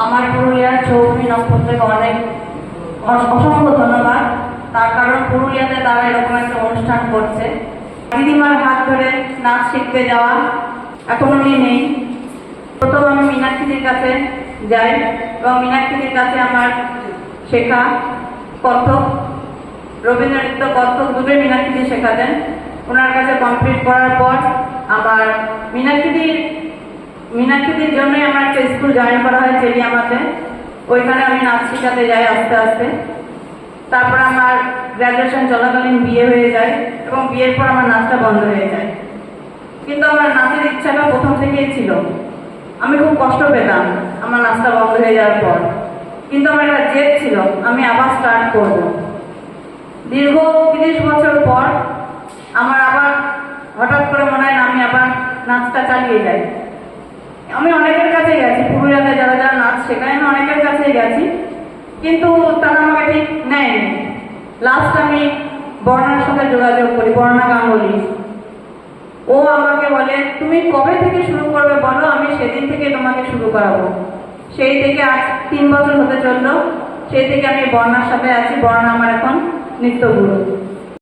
আমার পুরুলিয়ার চৌধুরী নক্ষত্রকে অনেক অসংখ্য ধন্যবাদ। তার কারণ পুরুলিয়াতে তারা এরকম একটা অনুষ্ঠান করছে। দিদিমার হাত ধরে নাচ শিখতে যাওয়া, এখন উনি নেই। প্রথম আমি মীনাক্ষীদের কাছে যাই এবং মীনাক্ষীদের কাছে আমার শেখা কত্থক, রবীন্দ্রনৃত্য, কত্থক দুটোই মীনাক্ষীদি শেখাতেন। ওনার কাছে কমপ্লিট করার পর আমার মীনাক্ষীদির জন্যই আমার একটা স্কুল জয়েন করা হয় চেরিয়ামাতে। ওইখানে আমি নাচ শেখাতে যাই আস্তে আস্তে। তারপর আমার গ্র্যাজুয়েশন চলাকালীন বিয়ে হয়ে যায় এবং বিয়ের পর আমার নাচটা বন্ধ হয়ে যায়। কিন্তু আমার নাচের ইচ্ছাটা প্রথম থেকেই ছিল। আমি খুব কষ্ট পেতাম আমার নাচটা বন্ধ হয়ে যাওয়ার পর, কিন্তু আমার একটা জেদ ছিল আমি আবার স্টার্ট করব। দীর্ঘ 30 বছর পর আমার আবার হঠাৎ করে মনে হয় আমি আবার নাচটা চালিয়ে যাই। আমি অনেকের কাছে গেছি, পুরুলিয়াতে যারা যারা নাচ শেখায় আমি অনেকের কাছেই গেছি, কিন্তু তারা আমাকে ঠিক নেয়নি। লাস্ট আমি বর্ণার সাথে যোগাযোগ করি, বর্ণা গাঙ্গুলি। ও আমাকে বলে তুমি কবে থেকে শুরু করবে বলো, আমি সেদিন থেকে তোমাকে শুরু করাবো। সেই থেকে আজ 3 বছর হতে চললো, সেই থেকে আমি বর্ণার সাথে আছি। বর্ণা আমার এখন নৃত্যগুরু।